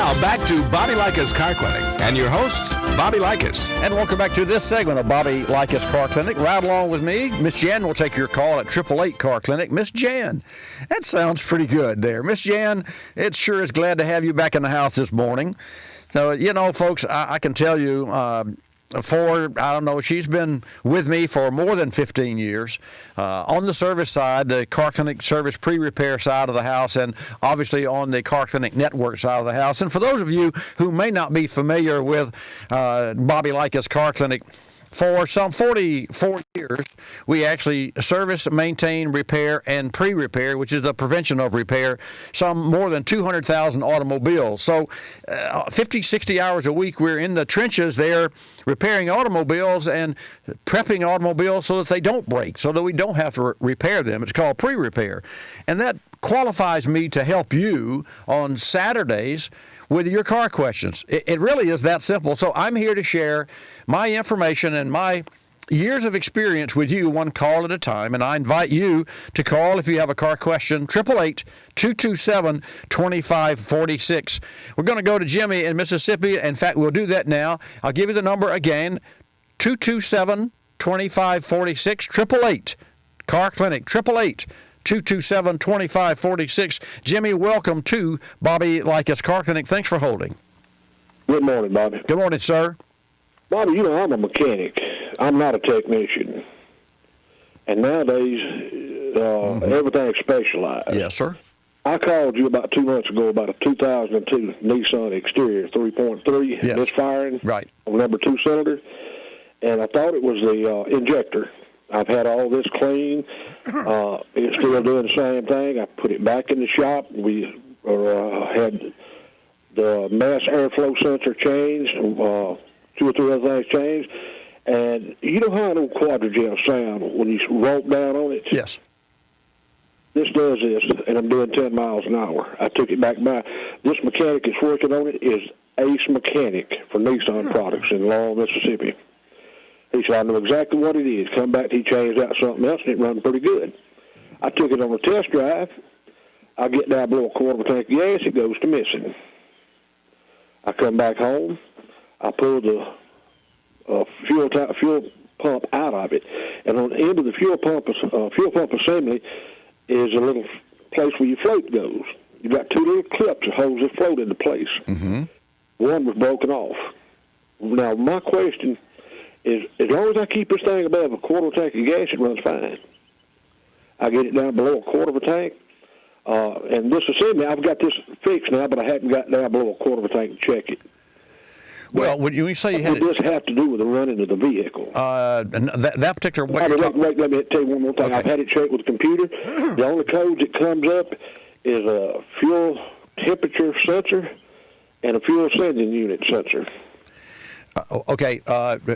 Now, back to Bobby Likis Car Clinic and your host, Bobby Likis. And welcome back to this segment of Bobby Likis Car Clinic. Right along with me, Miss Jan will take your call at 888 Car Clinic. Miss Jan, that sounds pretty good there. Miss Jan, it sure is glad to have you back in the house this morning. So, you know, folks, I can tell you, she's been with me for more than 15 years on the service side, the car clinic service pre-repair side of the house, and obviously on the car clinic network side of the house. And for those of you who may not be familiar with Bobby Likis Car Clinic, for some 44 years, we actually service, maintain, repair, and pre-repair, which is the prevention of repair, some more than 200,000 automobiles. So 50, 60 hours a week, we're in the trenches there repairing automobiles and prepping automobiles so that they don't break, so that we don't have to repair them. It's called pre-repair. And that qualifies me to help you on Saturdays with your car questions. It really is that simple. So I'm here to share my information and my years of experience with you, one call at a time. And I invite you to call if you have a car question, 888-227-2546. We're going to go to Jimmy in Mississippi. In fact, we'll do that now. I'll give you the number again, 227-2546, 888 Car Clinic, 888-227-2546. Jimmy, welcome to Bobby Likis Car Clinic. Thanks for holding. Good morning, Bobby. Good morning, sir. Bobby, you know, I'm a mechanic. I'm not a technician. And nowadays, everything's specialized. Yes, sir. I called you about 2 months ago about a 2002 Nissan Exterior 3.3 Yes. misfiring. Right. On number 2 cylinder. And I thought it was the injector. I've had all this clean. It's still doing the same thing. I put it back in the shop. We had the mass airflow sensor changed, 2 or 3 other things changed. And you know how an old quadrigel sound when you rope down on it? Yes. This does this, and I'm doing 10 miles an hour. I took it back by. This mechanic that's working on it is Ace Mechanic for Nissan Products in Laurel, Mississippi. He said, I know exactly what it is. Come back, he changed out something else, and it run pretty good. I took it on a test drive. I get down below a quarter of a tank of gas, it goes to missing. I come back home. I pull the fuel pump out of it, and on the end of the fuel pump assembly is a little place where your float goes. You got 2 little clips that holds the float into place. Mm-hmm. One was broken off. Now, my question is, as long as I keep this thing above a quarter of a tank of gas, it runs fine. I get it down below a quarter of a tank, and this assembly, I've got this fixed now, but I haven't got down below a quarter of a tank to check it. Well, when you say you had it, what does this have to do with the running of the vehicle? That particular way. Let me tell you one more thing. Okay. I've had it checked with the computer. The only code that comes up is a fuel temperature sensor and a fuel sending unit sensor. Okay,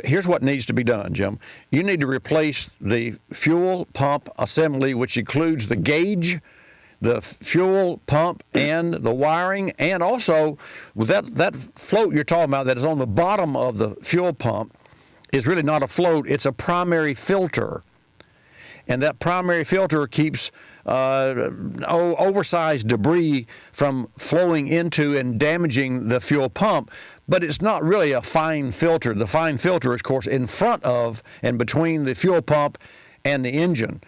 here's what needs to be done, Jim. You need to replace the fuel pump assembly, which includes the gauge, the fuel pump, and the wiring, and also with that float you're talking about that is on the bottom of the fuel pump is really not a float, it's a primary filter. And that primary filter keeps oversized debris from flowing into and damaging the fuel pump. But it's not really a fine filter. The fine filter is, of course, in front of and between the fuel pump and the engine.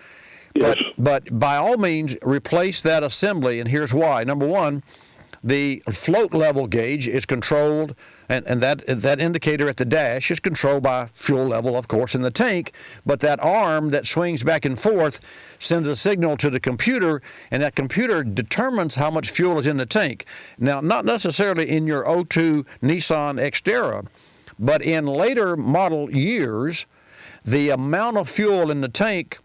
Yes. But by all means, replace that assembly, and here's why. Number one, the float level gauge is controlled, and that indicator at the dash is controlled by fuel level, of course, in the tank, but that arm that swings back and forth sends a signal to the computer, and that computer determines how much fuel is in the tank. Now, not necessarily in your '02 Nissan Xterra, but in later model years, the amount of fuel in the tank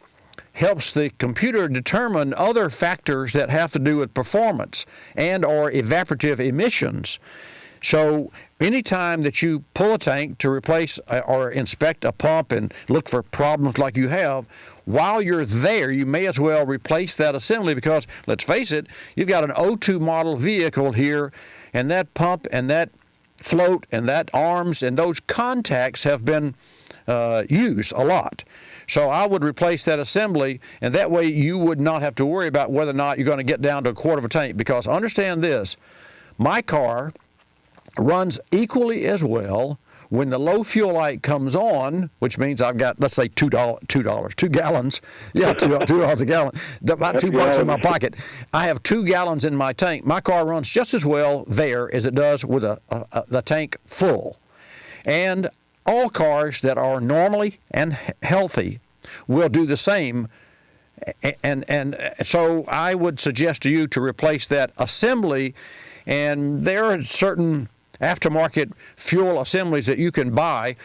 helps the computer determine other factors that have to do with performance and or evaporative emissions. So anytime that you pull a tank to replace or inspect a pump and look for problems like you have, while you're there, you may as well replace that assembly because, let's face it, you've got an '02 model vehicle here, and that pump and that float and that arms and those contacts have been used a lot. So I would replace that assembly, and that way you would not have to worry about whether or not you're going to get down to a quarter of a tank. Because understand this, my car runs equally as well when the low fuel light comes on, which means I've got, let's say, $2 gallons. Yeah, $2 a gallon. About $2 in my pocket. I have 2 gallons in my tank. My car runs just as well there as it does with the tank full. And all cars that are normally and healthy will do the same. And so I would suggest to you to replace that assembly. And there are certain aftermarket fuel assemblies that you can buy.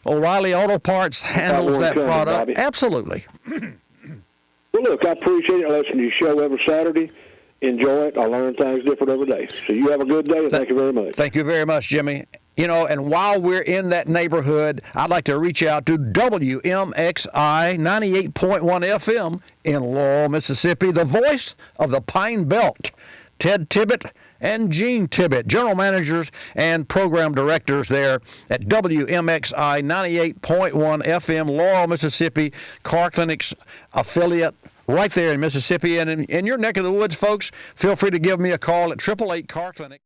O'Reilly Auto Parts handles that product. Bobby. Absolutely. Well, look, I appreciate it. Listening to your show every Saturday. Enjoy it. I learn things different every day. So you have a good day, and thank you very much. Thank you very much, Jimmy. You know, and while we're in that neighborhood, I'd like to reach out to WMXI 98.1 FM in Laurel, Mississippi, the voice of the Pine Belt. Ted Tibbett and Gene Tibbett, general managers and program directors there at WMXI 98.1 FM, Laurel, Mississippi, Car Clinic's affiliate right there in Mississippi. And in your neck of the woods, folks, feel free to give me a call at 888 Car Clinic.